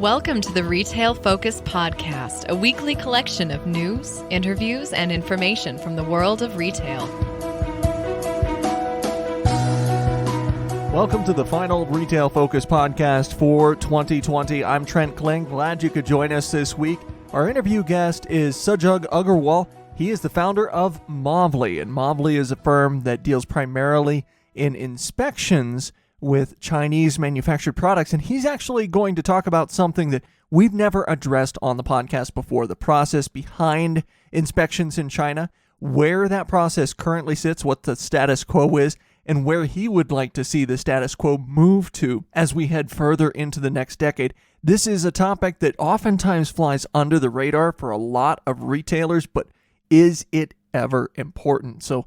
Welcome to the Retail Focus Podcast, a weekly collection of news, interviews, and information from the world of retail. Welcome to the final Retail Focus Podcast for 2020. I'm Trent Kling. Glad you could join us this week. Our interview guest is Sajag Agarwal. He is the founder of Movley, and Movley is a firm that deals primarily in inspections with Chinese manufactured products, and he's actually going to talk about something that we've never addressed on the podcast before, the process behind inspections in China, where that process currently sits, what the status quo is, and where he would like to see the status quo move to as we head further into the next decade. This is a topic that oftentimes flies under the radar for a lot of retailers, but is it ever important? So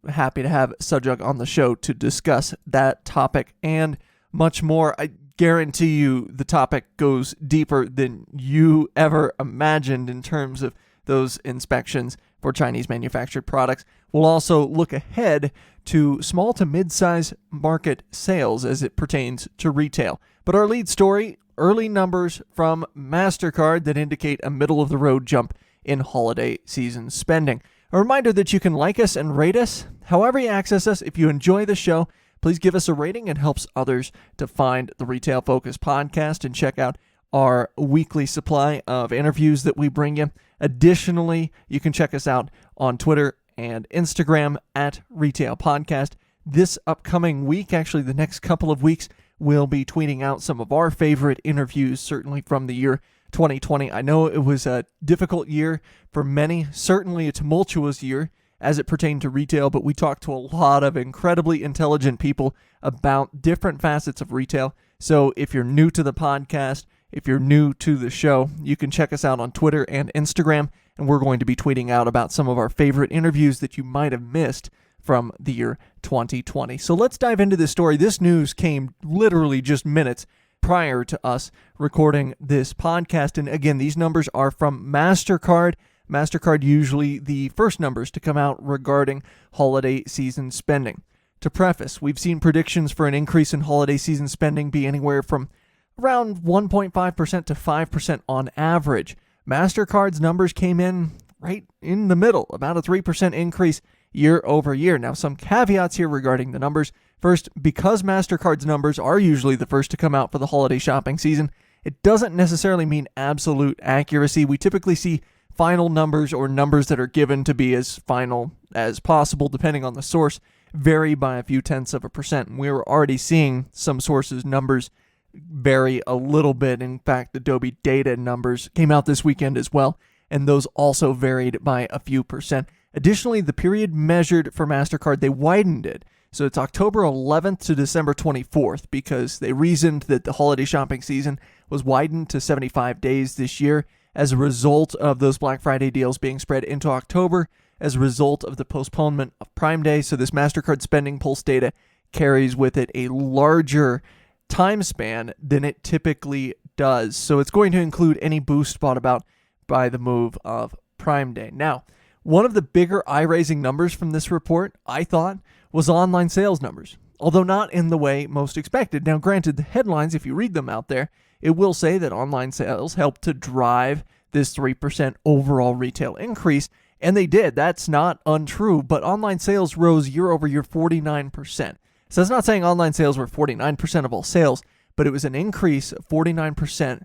happy to have Sajag on the show to discuss that topic and much more. I guarantee you the topic goes deeper than you ever imagined in terms of those inspections for Chinese manufactured products. We'll also look ahead to small to mid-size market sales as it pertains to retail. But our lead story, early numbers from Mastercard that indicate a middle-of-the-road jump in holiday season spending. A reminder that you can like us and rate us. However you access us, if you enjoy the show, please give us a rating. It helps others to find the Retail Focus podcast and check out our weekly supply of interviews that we bring you. Additionally, you can check us out on Twitter and Instagram at Retail Podcast. This upcoming week, actually the next couple of weeks, we'll be tweeting out some of our favorite interviews, certainly from the year 2020. I know it was a difficult year for many, certainly a tumultuous year as it pertained to retail, but we talked to a lot of incredibly intelligent people about different facets of retail. So if you're new to the podcast, if you're new to the show, you can check us out on Twitter and Instagram, and we're going to be tweeting out about some of our favorite interviews that you might have missed from the year 2020. So let's dive into this story. This news came literally just minutes prior to us recording this podcast. And again, these numbers are from Mastercard. Mastercard usually the first numbers to come out regarding holiday season spending. To preface, we've seen predictions for an increase in holiday season spending be anywhere from around 1.5% to 5% on average. Mastercard's numbers came in right in the middle, about a 3% increase year over year. Now, some caveats here regarding the numbers. First, because Mastercard's numbers are usually the first to come out for the holiday shopping season, it doesn't necessarily mean absolute accuracy. We typically see final numbers or numbers that are given to be as final as possible, depending on the source, vary by a few tenths of a percent. And we're already seeing some sources' numbers vary a little bit. In fact, Adobe data numbers came out this weekend as well, and those also varied by a few percent. Additionally, the period measured for Mastercard, they widened it. So it's October 11th to December 24th because they reasoned that the holiday shopping season was widened to 75 days this year as a result of those Black Friday deals being spread into October as a result of the postponement of Prime Day. So this Mastercard SpendingPulse data carries with it a larger time span than it typically does. So it's going to include any boost brought about by the move of Prime Day. Now, one of the bigger eye-raising numbers from this report, I thought, was online sales numbers, although not in the way most expected. Now, granted, the headlines, if you read them out there, it will say that online sales helped to drive this 3% overall retail increase, and they did. That's not untrue, but online sales rose year over year 49%. So that's not saying online sales were 49% of all sales, but it was an increase of 49%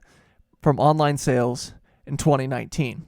from online sales in 2019.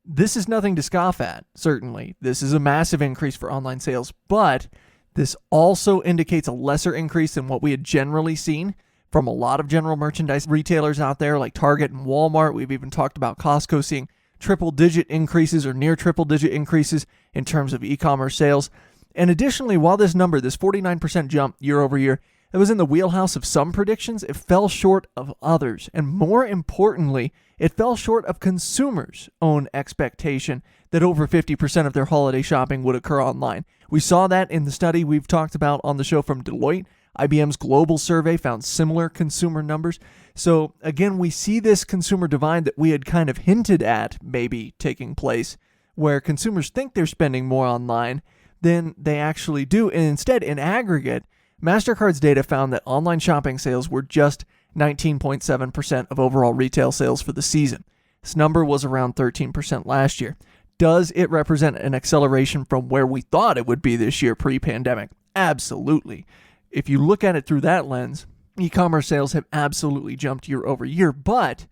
This is nothing to scoff at, certainly. This is a massive increase for online sales, but this also indicates a lesser increase than what we had generally seen from a lot of general merchandise retailers out there like Target and Walmart. We've even talked about Costco seeing triple-digit increases or near triple-digit increases in terms of e-commerce sales. And additionally, while this number, this 49% jump year over year, it was in the wheelhouse of some predictions, it fell short of others. And more importantly, it fell short of consumers' own expectation that over 50% of their holiday shopping would occur online. We saw that in the study we've talked about on the show from Deloitte. IBM's global survey found similar consumer numbers. So again, we see this consumer divide that we had kind of hinted at maybe taking place, where consumers think they're spending more online than they actually do. And instead, in aggregate, Mastercard's data found that online shopping sales were just 19.7% of overall retail sales for the season. This number was around 13% last year. Does it represent an acceleration from where we thought it would be this year pre-pandemic? Absolutely. If you look at it through that lens, e-commerce sales have absolutely jumped year over year, but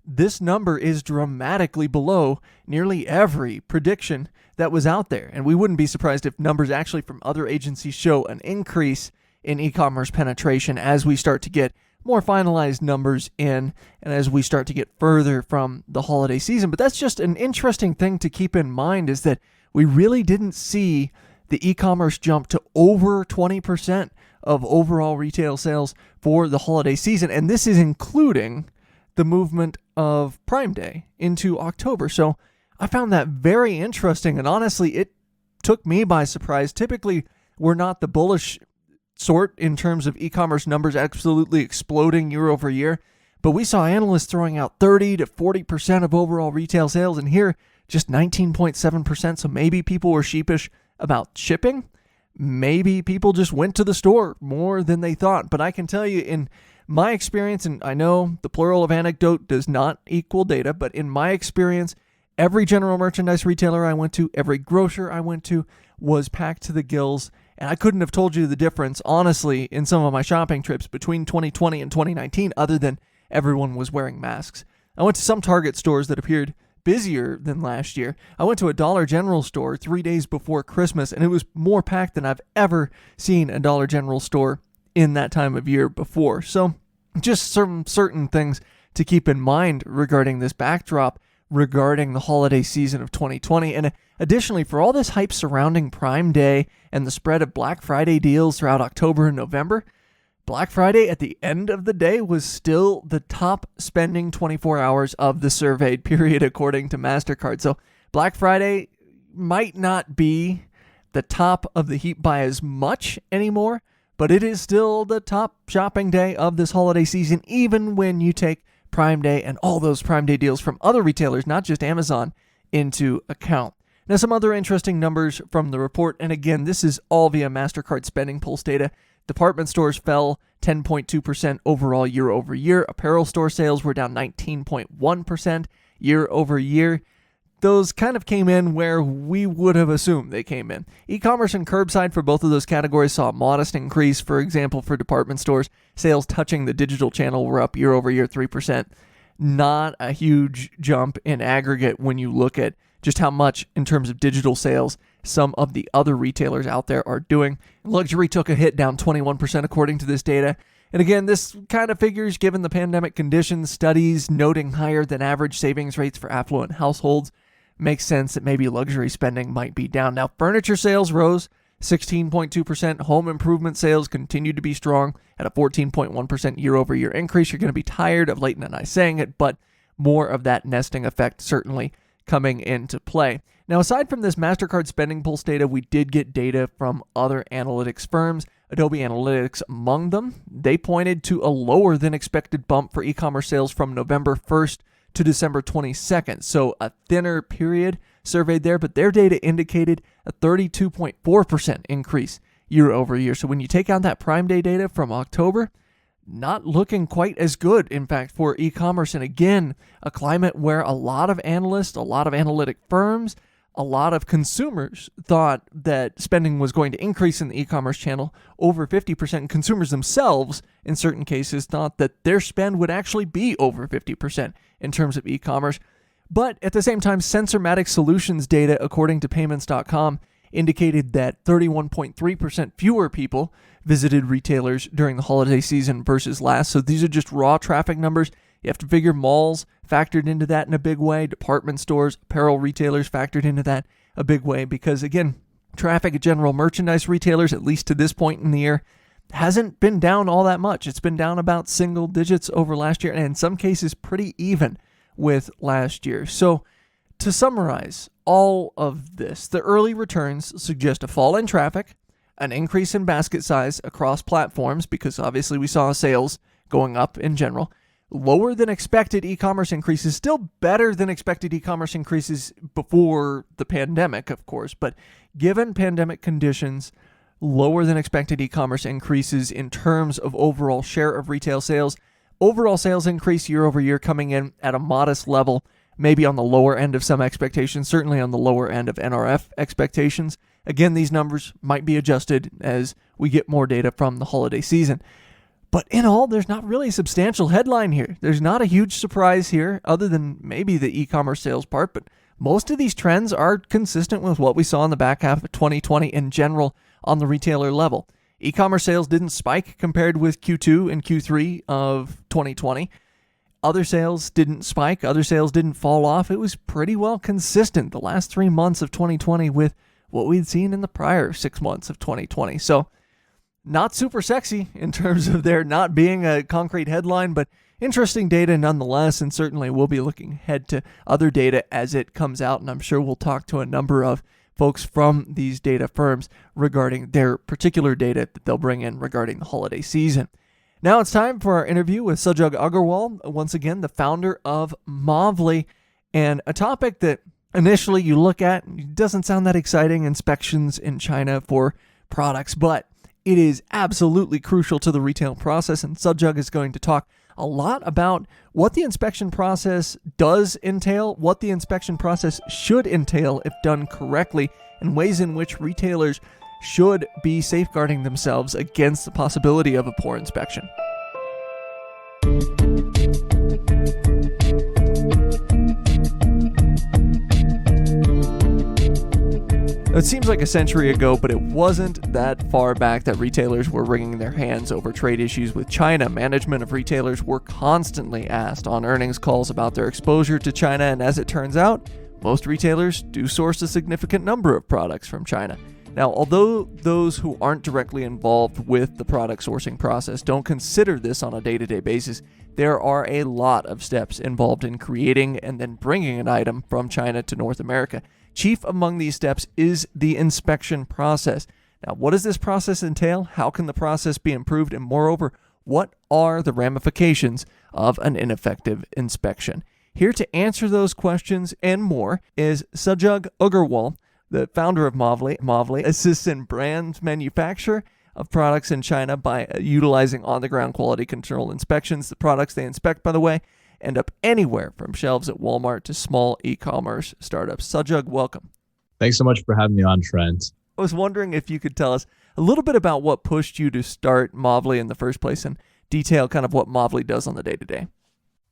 this number is dramatically below nearly every prediction that was out there. And we wouldn't be surprised if numbers actually from other agencies show an increase in e-commerce penetration as we start to get more finalized numbers in and as we start to get further from the holiday season. But that's just an interesting thing to keep in mind, is that we really didn't see the e-commerce jump to over 20% of overall retail sales for the holiday season. And this is including the movement of Prime Day into October. So I found that very interesting, and honestly, it took me by surprise. Typically, we're not the bullish sort in terms of e-commerce numbers absolutely exploding year over year, but we saw analysts throwing out 30 to 40% of overall retail sales, and here just 19.7%. So maybe people were sheepish about shipping. Maybe people just went to the store more than they thought. But I can tell you, in my experience, and I know the plural of anecdote does not equal data, but in my experience, every general merchandise retailer I went to, every grocer I went to was packed to the gills. And I couldn't have told you the difference, honestly, in some of my shopping trips between 2020 and 2019, other than everyone was wearing masks. I went to some Target stores that appeared busier than last year. I went to a Dollar General store 3 days before Christmas, and it was more packed than I've ever seen a Dollar General store in that time of year before. So just some certain things to keep in mind regarding this backdrop, regarding the holiday season of 2020. And additionally, for all this hype surrounding Prime Day and the spread of Black Friday deals throughout October and November, Black Friday at the end of the day was still the top spending 24 hours of the surveyed period, according to Mastercard. So Black Friday might not be the top of the heap by as much anymore, but it is still the top shopping day of this holiday season, even when you take Prime Day and all those Prime Day deals from other retailers, not just Amazon, into account. Now, some other interesting numbers from the report, and again, this is all via Mastercard SpendingPulse data. Department stores fell 10.2% overall year over year. Apparel store sales were down 19.1% year over year. Those kind of came in where we would have assumed they came in. E-commerce and curbside for both of those categories saw a modest increase. For example, for department stores, sales touching the digital channel were up year over year 3%. Not a huge jump in aggregate when you look at just how much in terms of digital sales some of the other retailers out there are doing. Luxury took a hit, down 21% according to this data. And again, this kind of figures given the pandemic conditions. Studies noting higher than average savings rates for affluent households makes sense that maybe luxury spending might be down. Now, furniture sales rose 16.2%. Home improvement sales continued to be strong at a 14.1% year-over-year increase. You're going to be tired of Leighton and I saying it, but more of that nesting effect certainly coming into play. Now, aside from this Mastercard SpendingPulse data, we did get data from other analytics firms, Adobe Analytics among them. They pointed to a lower than expected bump for e-commerce sales from November 1st to December 22nd. So a thinner period surveyed there, but their data indicated a 32.4% increase year over year. So when you take out that Prime Day data from October, not looking quite as good, in fact, for e-commerce. And again, a climate where a lot of analysts, a lot of analytic firms, a lot of consumers thought that spending was going to increase in the e-commerce channel over 50%. Consumers themselves, in certain cases, thought that their spend would actually be over 50% in terms of e-commerce. But at the same time, Sensormatic Solutions data, according to payments.com, indicated that 31.3% fewer people visited retailers during the holiday season versus last. So these are just raw traffic numbers. You have to figure malls factored into that in a big way. Department stores, apparel retailers factored into that a big way because, again, traffic at general merchandise retailers, at least to this point in the year, hasn't been down all that much. It's been down about single digits over last year and in some cases pretty even with last year. So to summarize all of this, the early returns suggest a fall in traffic, an increase in basket size across platforms because obviously we saw sales going up in general, lower than expected e-commerce increases, still better than expected e-commerce increases before the pandemic, of course, but given pandemic conditions, lower than expected e-commerce increases in terms of overall share of retail sales, Overall sales increase year over year coming in at a modest level, maybe on the lower end of some expectations, certainly on the lower end of NRF expectations. Again, these numbers might be adjusted as we get more data from the holiday season. But in all, there's not really a substantial headline here. There's not a huge surprise here, other than maybe the e-commerce sales part, but most of these trends are consistent with what we saw in the back half of 2020 in general on the retailer level. E-commerce sales didn't spike compared with Q2 and Q3 of 2020. Other sales didn't spike. Other sales didn't fall off. It was pretty well consistent the last 3 months of 2020 with what we'd seen in the prior 6 months of 2020. So not super sexy in terms of there not being a concrete headline, but interesting data nonetheless, and certainly we'll be looking ahead to other data as it comes out, and I'm sure we'll talk to a number of folks from these data firms regarding their particular data that they'll bring in regarding the holiday season. Now it's time for our interview with Sajag Agarwal, once again, the founder of Movley, and a topic that initially you look at, it doesn't sound that exciting, inspections in China for products, but it is absolutely crucial to the retail process, and Sajag is going to talk a lot about what the inspection process does entail, what the inspection process should entail if done correctly, and ways in which retailers should be safeguarding themselves against the possibility of a poor inspection. It seems like a century ago, but it wasn't that far back that retailers were wringing their hands over trade issues with China. Management of retailers were constantly asked on earnings calls about their exposure to China, and as it turns out, most retailers do source a significant number of products from China. Now, although those who aren't directly involved with the product sourcing process don't consider this on a day-to-day basis, there are a lot of steps involved in creating and then bringing an item from China to North America. Chief among these steps is the inspection process. Now, what does this process entail? How can the process be improved? And moreover, what are the ramifications of an ineffective inspection? Here to answer those questions and more is Sajag Agarwal, the founder of Movley. Movley assists in brand manufacture of products in China by utilizing on-the-ground quality control inspections. The products they inspect, by the way, end up anywhere from shelves at Walmart to small e-commerce startups. Sajag, welcome. Thanks so much for having me on, Trent. I was wondering if you could tell us a little bit about what pushed you to start Movley in the first place and detail kind of what Movley does on the day-to-day.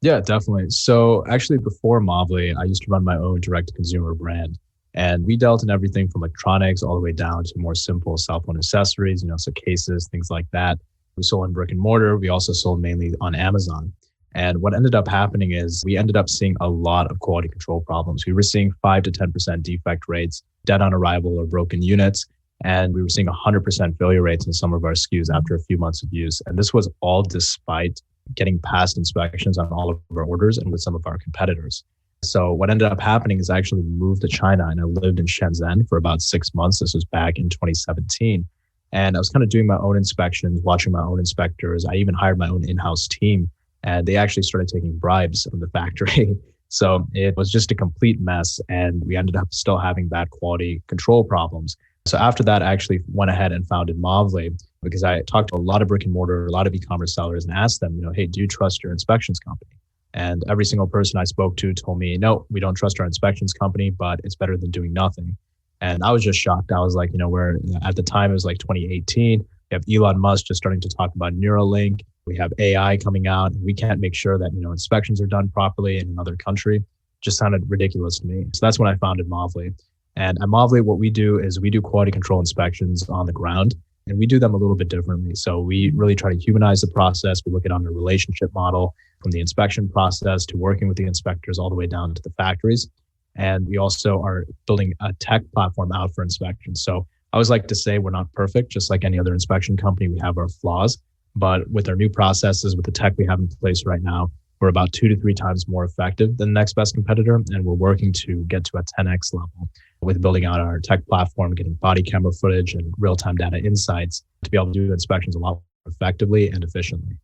Yeah, definitely. So actually before Movley, I used to run my own direct-to-consumer brand. And we dealt in everything from electronics all the way down to more simple cell phone accessories, so cases, things like that. We sold in brick and mortar. We also sold mainly on Amazon. And what ended up happening is we ended up seeing a lot of quality control problems. We were seeing 5 to 10% defect rates, dead on arrival or broken units. And we were seeing 100% failure rates in some of our SKUs after a few months of use. And this was all despite getting past inspections on all of our orders and with some of our competitors. So what ended up happening is I actually moved to China and I lived in Shenzhen for about 6 months. This was back in 2017. And I was kind of doing my own inspections, watching my own inspectors. I even hired my own in-house team. And they actually started taking bribes from the factory. So it was just a complete mess. And we ended up still having bad quality control problems. So after that, I actually went ahead and founded Movley because I talked to a lot of brick and mortar, a lot of e-commerce sellers and asked them, hey, do you trust your inspections company? And every single person I spoke to told me, no, we don't trust our inspections company, but it's better than doing nothing. And I was just shocked. I was like, we're at the time, it was like 2018. We have Elon Musk just starting to talk about Neuralink. We have AI coming out, and we can't make sure that, inspections are done properly in another country. Just sounded ridiculous to me. So that's when I founded Movley. And at Movley, what we do is we do quality control inspections on the ground, and we do them a little bit differently. So we really try to humanize the process. We look at it on a relationship model from the inspection process to working with the inspectors all the way down to the factories. And we also are building a tech platform out for inspection. So I always like to say we're not perfect, just like any other inspection company, we have our flaws. But with our new processes, with the tech we have in place right now, we're about 2 to 3 times more effective than the next best competitor. And we're working to get to a 10x level with building out our tech platform, getting body camera footage and real-time data insights to be able to do inspections a lot more effectively and efficiently.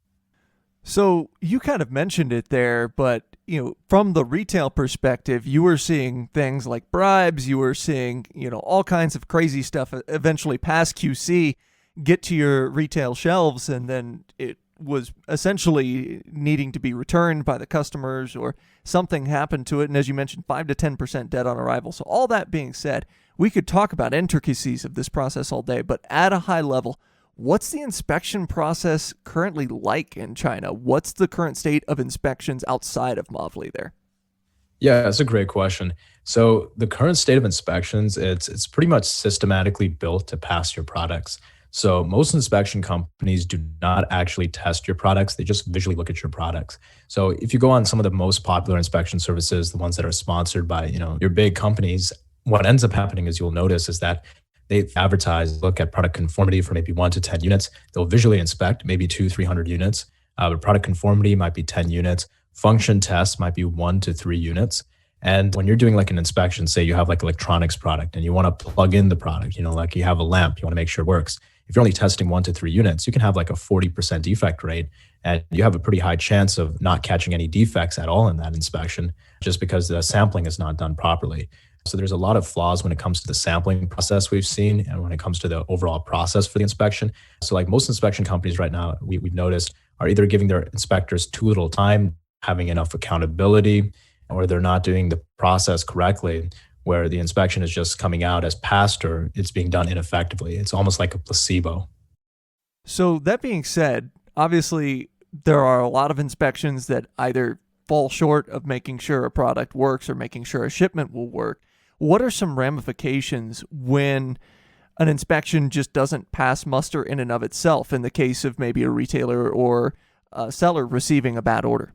So you kind of mentioned it there, but from the retail perspective, you were seeing things like bribes, you were seeing, all kinds of crazy stuff eventually pass QC, get to your retail shelves, and then it was essentially needing to be returned by the customers, or something happened to it. And as you mentioned, 5 to 10% dead on arrival. So all that being said, we could talk about intricacies of this process all day, but at a high level, what's the inspection process currently like in China? What's the current state of inspections outside of Movley there? Yeah, that's a great question. So the current state of inspections, it's pretty much systematically built to pass your products. So most inspection companies do not actually test your products. They just visually look at your products. So if you go on some of the most popular inspection services, the ones that are sponsored by, your big companies, what ends up happening is you'll notice is that they advertise, look at product conformity for maybe 1 to 10 units. They'll visually inspect maybe 200-300 units. But product conformity might be 10 units. Function tests might be 1 to 3 units. And when you're doing like an inspection, say you have like electronics product and you want to plug in the product, like you have a lamp, you want to make sure it works. If you're only testing 1 to 3 units, you can have like a 40% defect rate, and you have a pretty high chance of not catching any defects at all in that inspection, just because the sampling is not done properly. So there's a lot of flaws when it comes to the sampling process we've seen, and when it comes to the overall process for the inspection. So like most inspection companies right now, we've noticed, are either giving their inspectors too little time, having enough accountability, or they're not doing the process correctly, where the inspection is just coming out as passed or it's being done ineffectively. It's almost like a placebo. So that being said, obviously there are a lot of inspections that either fall short of making sure a product works or making sure a shipment will work. What are some ramifications when an inspection just doesn't pass muster in and of itself, in the case of maybe a retailer or a seller receiving a bad order?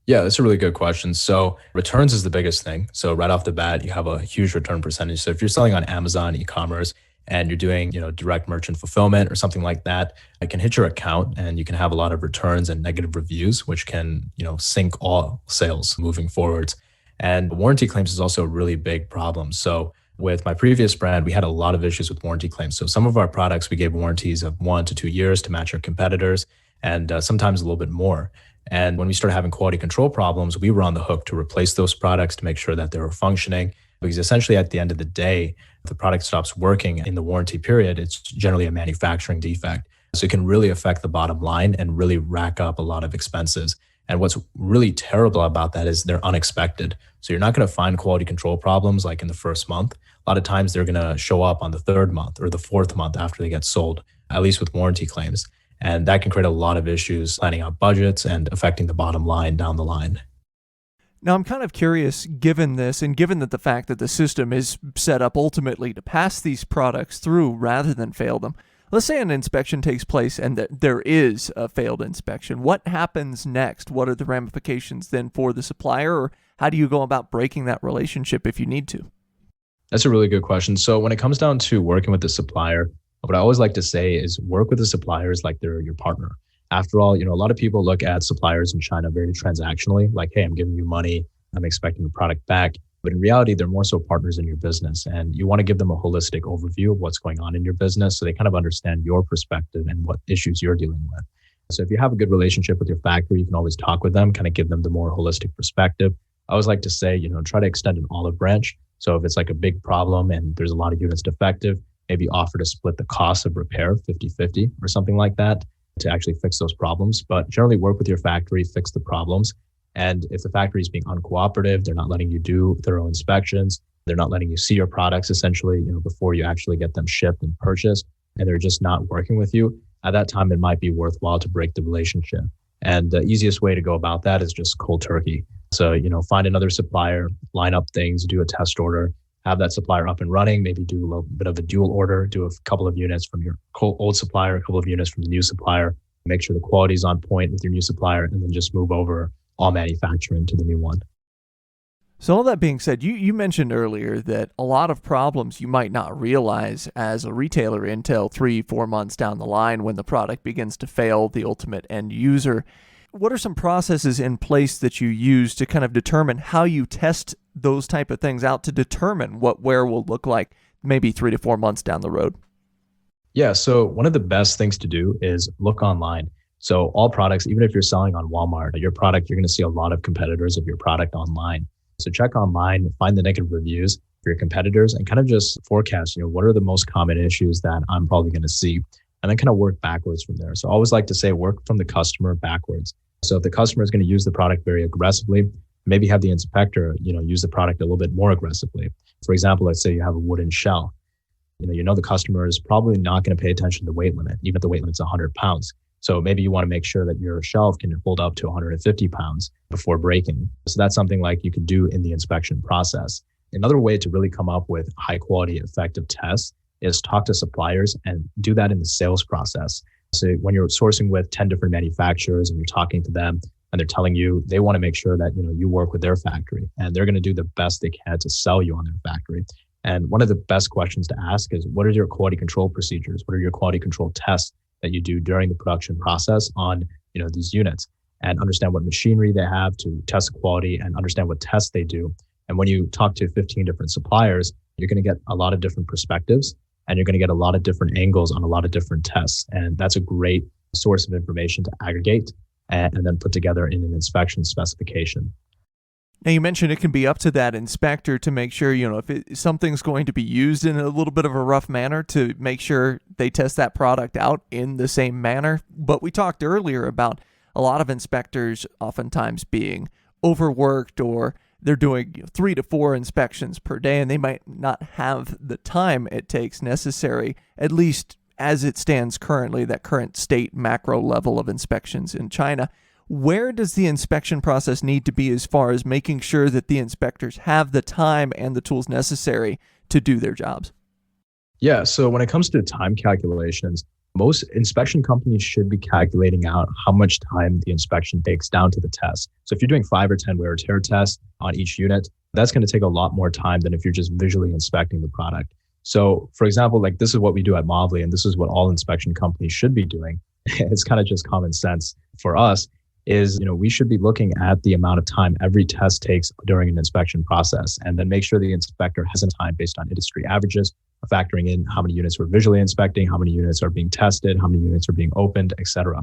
Yeah, that's a really good question. So returns is the biggest thing. So right off the bat, you have a huge return percentage. So if you're selling on Amazon e-commerce and you're doing, direct merchant fulfillment or something like that, it can hit your account and you can have a lot of returns and negative reviews, which can, sink all sales moving forwards. And warranty claims is also a really big problem. So with my previous brand, we had a lot of issues with warranty claims. So some of our products, we gave warranties of 1 to 2 years to match our competitors, and sometimes a little bit more. And when we started having quality control problems, we were on the hook to replace those products to make sure that they were functioning. Because essentially at the end of the day, if the product stops working in the warranty period, it's generally a manufacturing defect. So it can really affect the bottom line and really rack up a lot of expenses. And what's really terrible about that is they're unexpected. So you're not going to find quality control problems like in the first month. A lot of times they're going to show up on the 3rd month or the 4th month after they get sold, at least with warranty claims. And that can create a lot of issues planning out budgets and affecting the bottom line down the line. Now, I'm kind of curious, given this, and given that the fact that the system is set up ultimately to pass these products through rather than fail them, let's say an inspection takes place and that there is a failed inspection. What happens next? What are the ramifications then for the supplier, or how do you go about breaking that relationship if you need to? That's a really good question. So when it comes down to working with the supplier, what I always like to say is work with the suppliers like they're your partner. After all, a lot of people look at suppliers in China very transactionally, like, hey, I'm giving you money, I'm expecting a product back. But in reality, they're more so partners in your business. And you want to give them a holistic overview of what's going on in your business so they kind of understand your perspective and what issues you're dealing with. So if you have a good relationship with your factory, you can always talk with them, kind of give them the more holistic perspective. I always like to say, try to extend an olive branch. So if it's like a big problem and there's a lot of units defective, maybe offer to split the cost of repair 50-50 or something like that to actually fix those problems. But generally work with your factory, fix the problems. And if the factory is being uncooperative, they're not letting you do thorough inspections, they're not letting you see your products essentially, before you actually get them shipped and purchased, and they're just not working with you, at that time, it might be worthwhile to break the relationship. And the easiest way to go about that is just cold turkey. So, find another supplier, line up things, do a test order, have that supplier up and running, maybe do a little bit of a dual order, do a couple of units from your old supplier, a couple of units from the new supplier, make sure the quality is on point with your new supplier, and then just move over all manufacturing to the new one. So all that being said, you mentioned earlier that a lot of problems you might not realize as a retailer until 3-4 months down the line when the product begins to fail the ultimate end user. What are some processes in place that you use to kind of determine how you test those type of things out to determine what wear will look like maybe 3 to 4 months down the road? Yeah, so one of the best things to do is look online. So all products, even if you're selling on Walmart, your product, you're going to see a lot of competitors of your product online. So check online, find the negative reviews for your competitors and kind of just forecast, what are the most common issues that I'm probably going to see. and then kind of work backwards from there. So I always like to say work from the customer backwards. So if the customer is going to use the product very aggressively, maybe have the inspector, use the product a little bit more aggressively. For example, let's say you have a wooden shelf. The customer is probably not going to pay attention to the weight limit, even if the weight limit's 100 pounds. So maybe you want to make sure that your shelf can hold up to 150 pounds before breaking. So that's something like you can do in the inspection process. Another way to really come up with high quality, effective tests is talk to suppliers and do that in the sales process. So when you're sourcing with 10 different manufacturers and you're talking to them and they're telling you they want to make sure that you work with their factory and they're going to do the best they can to sell you on their factory. And one of the best questions to ask is, what are your quality control procedures? What are your quality control tests that you do during the production process on these units? And understand what machinery they have to test quality and understand what tests they do. And when you talk to 15 different suppliers, you're going to get a lot of different perspectives and you're going to get a lot of different angles on a lot of different tests. And that's a great source of information to aggregate and then put together in an inspection specification. Now, you mentioned it can be up to that inspector to make sure, if something's going to be used in a little bit of a rough manner, to make sure they test that product out in the same manner. But we talked earlier about a lot of inspectors oftentimes being overworked, or they're doing 3 to 4 inspections per day, and they might not have the time it takes necessary, at least as it stands currently, that current state macro level of inspections in China. Where does the inspection process need to be as far as making sure that the inspectors have the time and the tools necessary to do their jobs? Yeah, so when it comes to time calculations, most inspection companies should be calculating out how much time the inspection takes down to the test. So if you're doing 5 or 10 wear or tear tests on each unit, that's going to take a lot more time than if you're just visually inspecting the product. So for example, like this is what we do at Movley, and this is what all inspection companies should be doing. It's kind of just common sense for us. Is, we should be looking at the amount of time every test takes during an inspection process, and then make sure the inspector has time based on industry averages, factoring in how many units we're visually inspecting, how many units are being tested, how many units are being opened, etc.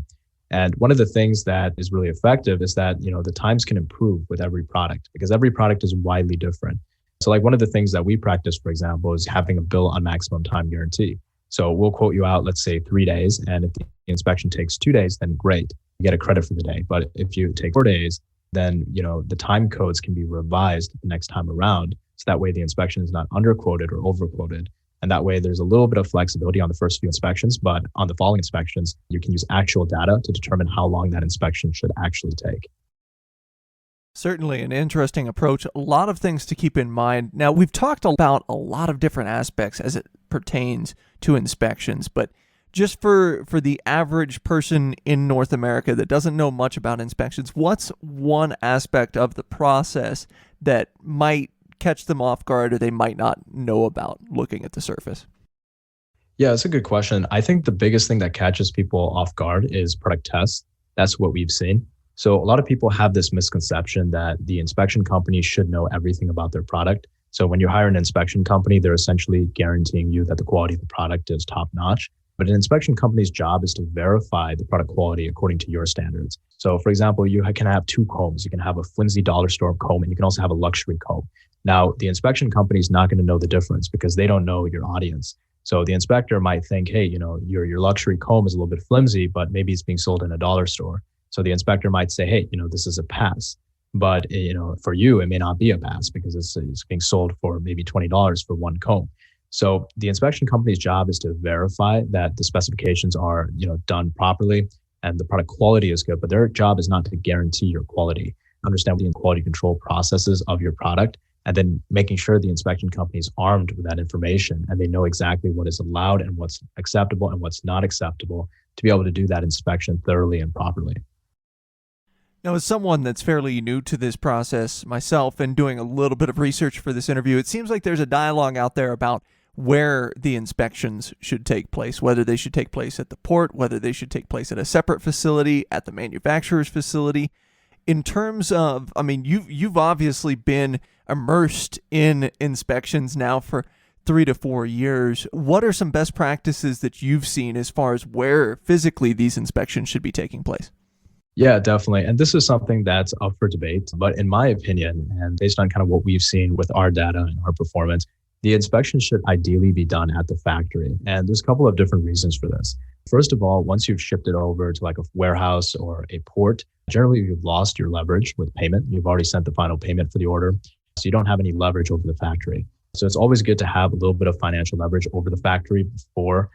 And one of the things that is really effective is that, the times can improve with every product because every product is widely different. So like one of the things that we practice, for example, is having a bill on maximum time guarantee. So we'll quote you out, let's say 3 days, and if the inspection takes 2 days, then great. You get a credit for the day. But if you take 4 days, then the time codes can be revised the next time around. So that way the inspection is not underquoted or overquoted. And that way there's a little bit of flexibility on the first few inspections, but on the following inspections, you can use actual data to determine how long that inspection should actually take. Certainly an interesting approach. A lot of things to keep in mind. Now, we've talked about a lot of different aspects as it pertains to inspections, but just for the average person in North America that doesn't know much about inspections, what's one aspect of the process that might catch them off guard or they might not know about looking at the surface? Yeah, that's a good question. I think the biggest thing that catches people off guard is product tests. That's what we've seen. So a lot of people have this misconception that the inspection company should know everything about their product. So when you hire an inspection company, they're essentially guaranteeing you that the quality of the product is top notch. But an inspection company's job is to verify the product quality according to your standards. So for example, you can have 2 combs. You can have a flimsy dollar store comb, and you can also have a luxury comb. Now, the inspection company is not going to know the difference because they don't know your audience. So the inspector might think, hey, your luxury comb is a little bit flimsy, but maybe it's being sold in a dollar store. So the inspector might say, hey, this is a pass. But for you, it may not be a pass because it's being sold for maybe $20 for 1 comb. So the inspection company's job is to verify that the specifications are, done properly and the product quality is good, but their job is not to guarantee your quality. Understand the quality control processes of your product, and then making sure the inspection company is armed with that information and they know exactly what is allowed and what's acceptable and what's not acceptable to be able to do that inspection thoroughly and properly. Now, as someone that's fairly new to this process myself and doing a little bit of research for this interview, it seems like there's a dialogue out there about where the inspections should take place, whether they should take place at the port, whether they should take place at a separate facility, at the manufacturer's facility. In terms of, you've obviously been immersed in inspections now for 3 to 4 years. What are some best practices that you've seen as far as where physically these inspections should be taking place? Yeah, definitely. And this is something that's up for debate. But in my opinion, and based on kind of what we've seen with our data and our performance, the inspection should ideally be done at the factory. And there's a couple of different reasons for this. First of all, once you've shipped it over to like a warehouse or a port, generally you've lost your leverage with payment. You've already sent the final payment for the order. So you don't have any leverage over the factory. So it's always good to have a little bit of financial leverage over the factory before,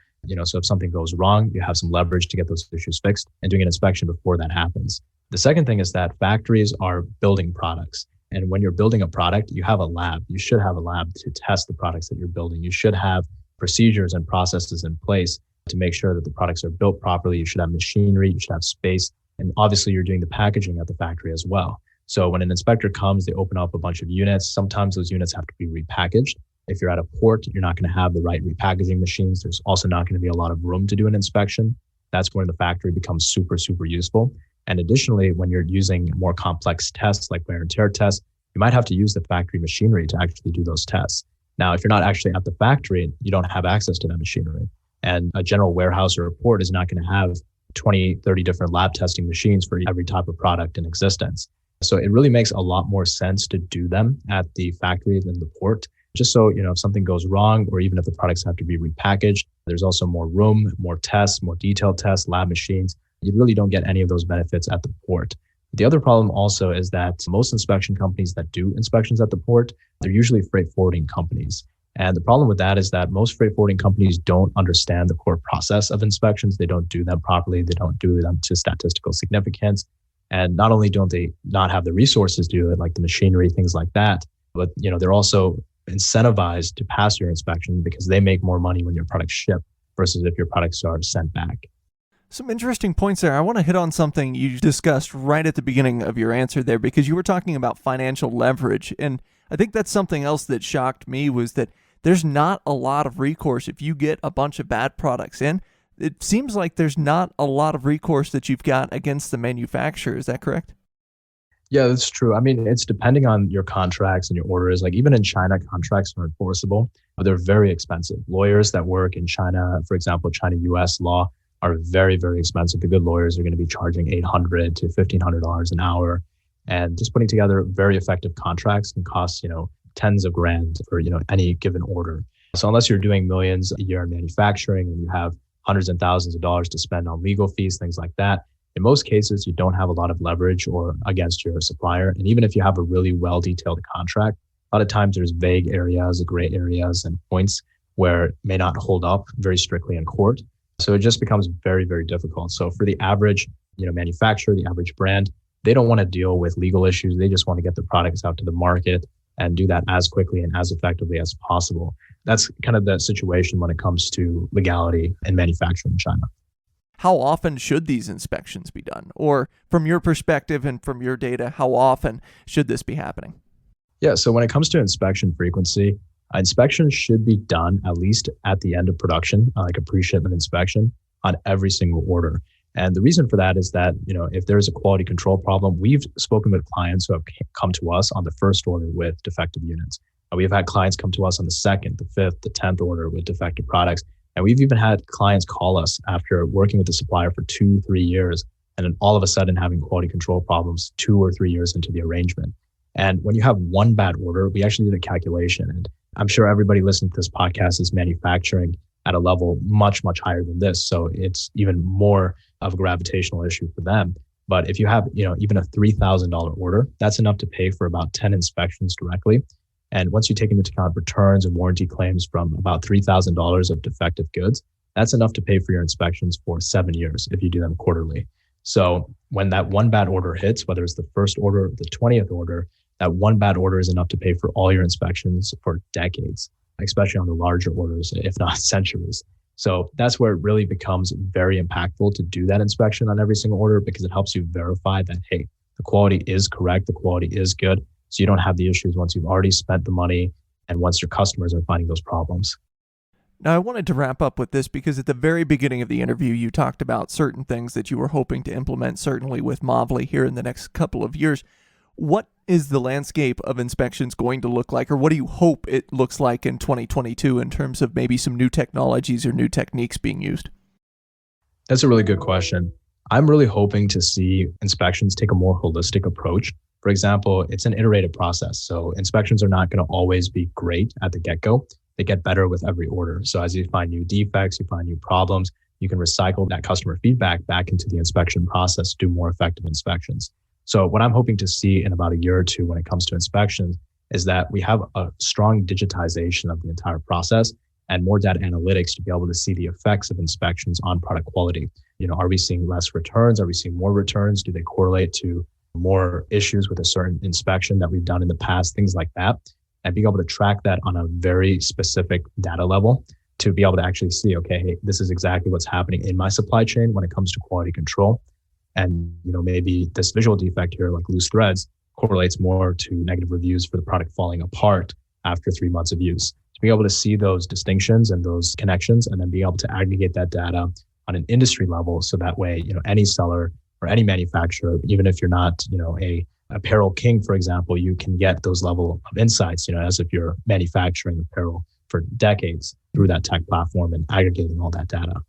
so if something goes wrong, you have some leverage to get those issues fixed and doing an inspection before that happens. The second thing is that factories are building products. And when you're building a product, you have a lab. You should have a lab to test the products that you're building. You should have procedures and processes in place to make sure that the products are built properly. You should have machinery, you should have space. And obviously you're doing the packaging at the factory as well. So when an inspector comes, they open up a bunch of units. Sometimes those units have to be repackaged. If you're at a port, you're not going to have the right repackaging machines. There's also not going to be a lot of room to do an inspection. That's when the factory becomes super, super useful. And additionally, when you're using more complex tests like wear and tear tests, you might have to use the factory machinery to actually do those tests. Now, if you're not actually at the factory, you don't have access to that machinery. And a general warehouse or a port is not going to have 20, 30 different lab testing machines for every type of product in existence. So it really makes a lot more sense to do them at the factory than the port, just so, if something goes wrong, or even if the products have to be repackaged, there's also more room, more tests, more detailed tests, lab machines. You really don't get any of those benefits at the port. The other problem also is that most inspection companies that do inspections at the port, they're usually freight forwarding companies. And the problem with that is that most freight forwarding companies don't understand the core process of inspections. They don't do them properly. They don't do them to statistical significance. And not only don't they not have the resources to do it, like the machinery, things like that, but they're also incentivized to pass your inspection because they make more money when your products ship versus if your products are sent back. Some interesting points there. I want to hit on something you discussed right at the beginning of your answer there, because you were talking about financial leverage. And I think that's something else that shocked me, was that there's not a lot of recourse if you get a bunch of bad products in. It seems like there's not a lot of recourse that you've got against the manufacturer. Is that correct? Yeah, that's true. I mean, it's depending on your contracts and your orders. Like even in China, contracts are enforceable, but they're very expensive. Lawyers that work in China, for example, China-US law, are very, very expensive. The good lawyers are going to be charging $800 to $1,500 an hour. And just putting together very effective contracts can cost, tens of grand for, any given order. So unless you're doing millions a year in manufacturing and you have hundreds and thousands of dollars to spend on legal fees, things like that, in most cases, you don't have a lot of leverage or against your supplier. And even if you have a really well-detailed contract, a lot of times there's vague areas, gray areas, and points where it may not hold up very strictly in court. So it just becomes very, very difficult. So for the average, manufacturer, the average brand, they don't want to deal with legal issues. They just want to get the products out to the market and do that as quickly and as effectively as possible. That's kind of the situation when it comes to legality and manufacturing in China. How often should these inspections be done? Or from your perspective and from your data, how often should this be happening? Yeah, so when it comes to inspection frequency, inspections should be done at least at the end of production, like a pre-shipment inspection on every single order. And the reason for that is that, if there's a quality control problem, we've spoken with clients who have come to us on the first order with defective units. We've had clients come to us on the second, the fifth, the 10th order with defective products. And we've even had clients call us after working with the supplier for 2-3 years, and then all of a sudden having quality control problems 2 or 3 years into the arrangement. And when you have one bad order, we actually did a calculation. And I'm sure everybody listening to this podcast is manufacturing at a level much, much higher than this. So it's even more of a gravitational issue for them. But if you have, even a $3,000 order, that's enough to pay for about 10 inspections directly. And once you take into account returns and warranty claims from about $3,000 of defective goods, that's enough to pay for your inspections for 7 years if you do them quarterly. So when that one bad order hits, whether it's the first order or the 20th order, that one bad order is enough to pay for all your inspections for decades, especially on the larger orders, if not centuries. So that's where it really becomes very impactful to do that inspection on every single order, because it helps you verify that, hey, the quality is correct, the quality is good. So you don't have the issues once you've already spent the money and once your customers are finding those problems. Now, I wanted to wrap up with this because at the very beginning of the interview, you talked about certain things that you were hoping to implement, certainly with Movley here in the next couple of years. What is the landscape of inspections going to look like, or what do you hope it looks like in 2022 in terms of maybe some new technologies or new techniques being used? That's a really good question. I'm really hoping to see inspections take a more holistic approach. For example, it's an iterative process. So inspections are not going to always be great at the get-go. They get better with every order. So as you find new defects, you find new problems, you can recycle that customer feedback back into the inspection process to do more effective inspections. So what I'm hoping to see in about a year or two when it comes to inspections is that we have a strong digitization of the entire process and more data analytics to be able to see the effects of inspections on product quality. Are we seeing less returns? Are we seeing more returns? Do they correlate to more issues with a certain inspection that we've done in the past? Things like that. And being able to track that on a very specific data level to be able to actually see, okay, hey, this is exactly what's happening in my supply chain when it comes to quality control. And, maybe this visual defect here, like loose threads, correlates more to negative reviews for the product falling apart after 3 months of use. To be able to see those distinctions and those connections, and then be able to aggregate that data on an industry level. So that way, any seller or any manufacturer, even if you're not, a apparel king, for example, you can get those level of insights, as if you're manufacturing apparel for decades through that tech platform and aggregating all that data.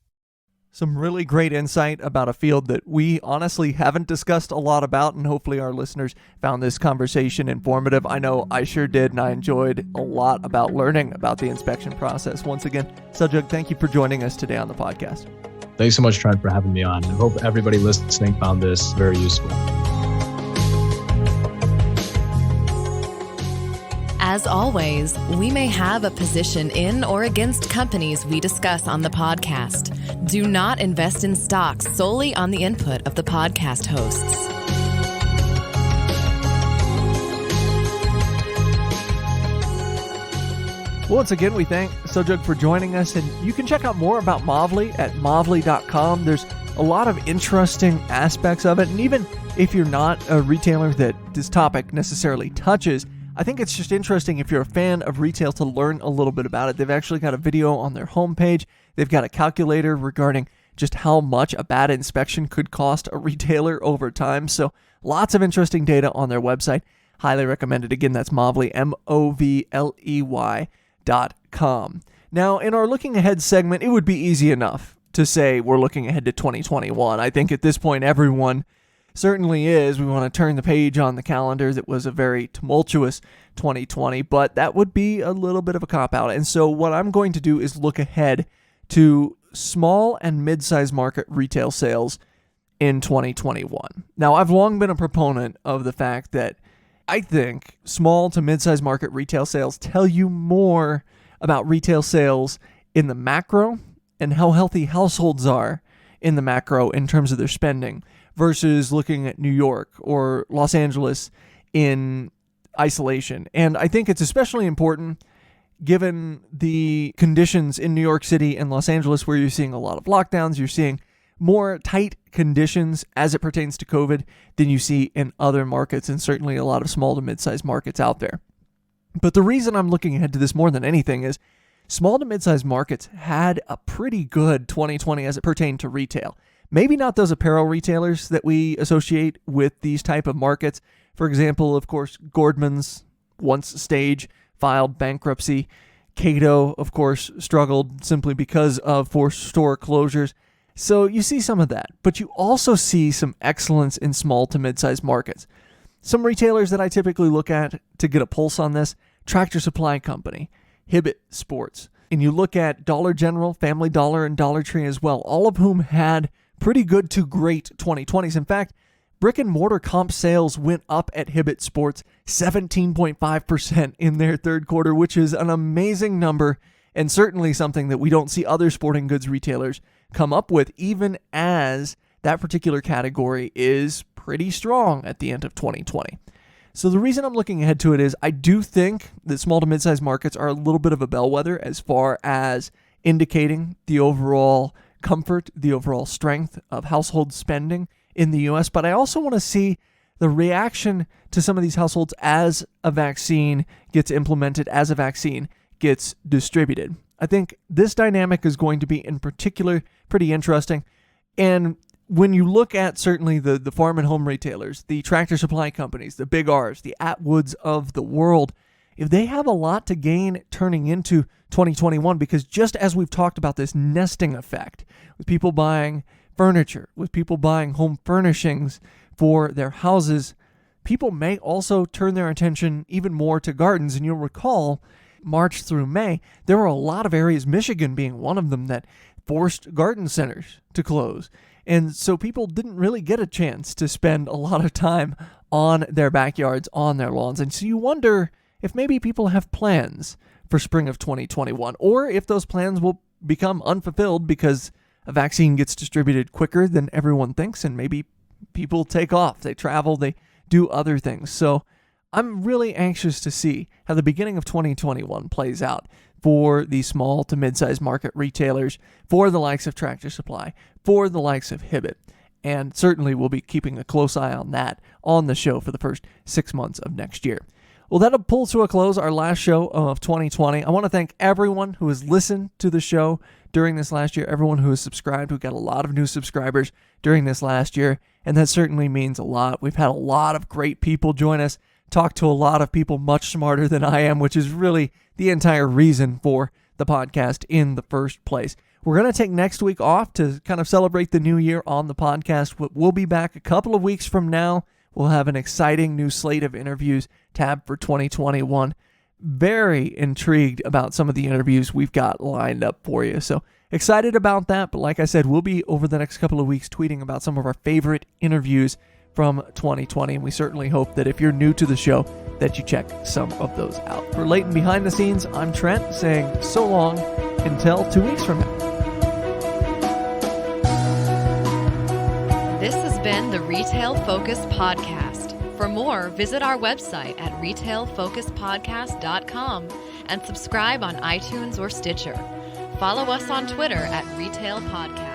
Some really great insight about a field that we honestly haven't discussed a lot about, and hopefully our listeners found this conversation informative. I know I sure did, and I enjoyed a lot about learning about the inspection process. Once again, Sajag, thank you for joining us today on the podcast. Thanks so much, Trent, for having me on. I hope everybody listening found this very useful. As always, we may have a position in or against companies we discuss on the podcast. Do not invest in stocks solely on the input of the podcast hosts. Once again, we thank Sajag for joining us, and you can check out more about Movley at movley.com. There's a lot of interesting aspects of it, and even if you're not a retailer that this topic necessarily touches, I think it's just interesting if you're a fan of retail to learn a little bit about it. They've actually got a video on their homepage. They've got a calculator regarding just how much a bad inspection could cost a retailer over time. So lots of interesting data on their website. Highly recommended. Again, that's Movley, MOVLEY.com. Now, in our looking ahead segment, it would be easy enough to say we're looking ahead to 2021. I think at this point, everyone certainly is. We want to turn the page on the calendar that was a very tumultuous 2020, but that would be a little bit of a cop-out. And so what I'm going to do is look ahead to small and mid-sized market retail sales in 2021. Now, I've long been a proponent of the fact that I think small to mid-sized market retail sales tell you more about retail sales in the macro and how healthy households are in the macro in terms of their spending, versus looking at New York or Los Angeles in isolation. And I think it's especially important given the conditions in New York City and Los Angeles, where you're seeing a lot of lockdowns, you're seeing more tight conditions as it pertains to COVID than you see in other markets, and certainly a lot of small to mid-sized markets out there. But the reason I'm looking ahead to this more than anything is small to mid-sized markets had a pretty good 2020 as it pertained to retail. Maybe not those apparel retailers that we associate with these type of markets. For example, of course, Gordman's, once Stage, filed bankruptcy. Cato, of course, struggled simply because of forced store closures. So you see some of that, but you also see some excellence in small to mid-sized markets. Some retailers that I typically look at to get a pulse on this: Tractor Supply Company, Hibbett Sports. And you look at Dollar General, Family Dollar, and Dollar Tree as well, all of whom had pretty good to great 2020s. In fact, brick and mortar comp sales went up at Hibbett Sports 17.5% in their third quarter, which is an amazing number, and certainly something that we don't see other sporting goods retailers come up with, even as that particular category is pretty strong at the end of 2020. So the reason I'm looking ahead to it is I do think that small to mid-sized markets are a little bit of a bellwether as far as indicating the overall comfort, the overall strength of household spending in the U.S., but I also want to see the reaction to some of these households as a vaccine gets implemented, as a vaccine gets distributed. I think this dynamic is going to be, in particular, pretty interesting. And when you look at certainly the farm and home retailers, the Tractor Supply companies, the Big R's, the Atwoods of the world, if they have a lot to gain turning into 2021, because just as we've talked about this nesting effect, with people buying furniture, with people buying home furnishings for their houses, people may also turn their attention even more to gardens. And you'll recall, March through May, there were a lot of areas, Michigan being one of them, that forced garden centers to close. And so people didn't really get a chance to spend a lot of time on their backyards, on their lawns. And so you wonder if maybe people have plans for spring of 2021, or if those plans will become unfulfilled because a vaccine gets distributed quicker than everyone thinks, and maybe people take off, they travel, they do other things. So I'm really anxious to see how the beginning of 2021 plays out for the small to mid-sized market retailers, for the likes of Tractor Supply, for the likes of Hibbett. And certainly we'll be keeping a close eye on that on the show for the first 6 months of next year. Well, that'll pull to a close our last show of 2020. I want to thank everyone who has listened to the show during this last year, everyone who has subscribed. We got a lot of new subscribers during this last year, and that certainly means a lot. We've had a lot of great people join us, talk to a lot of people much smarter than I am, which is really the entire reason for the podcast in the first place. We're going to take next week off to kind of celebrate the new year on the podcast. We'll be back a couple of weeks from now. We'll have an exciting new slate of interviews tabbed for 2021. Very intrigued about some of the interviews we've got lined up for you. So excited about that. But like I said, we'll be over the next couple of weeks tweeting about some of our favorite interviews from 2020. And we certainly hope that if you're new to the show, that you check some of those out. For Leighton Behind the Scenes, I'm Trent saying so long until 2 weeks from now. This has been the Retail Focus Podcast. For more, visit our website at retailfocuspodcast.com and subscribe on iTunes or Stitcher. Follow us on Twitter at Retail Podcast.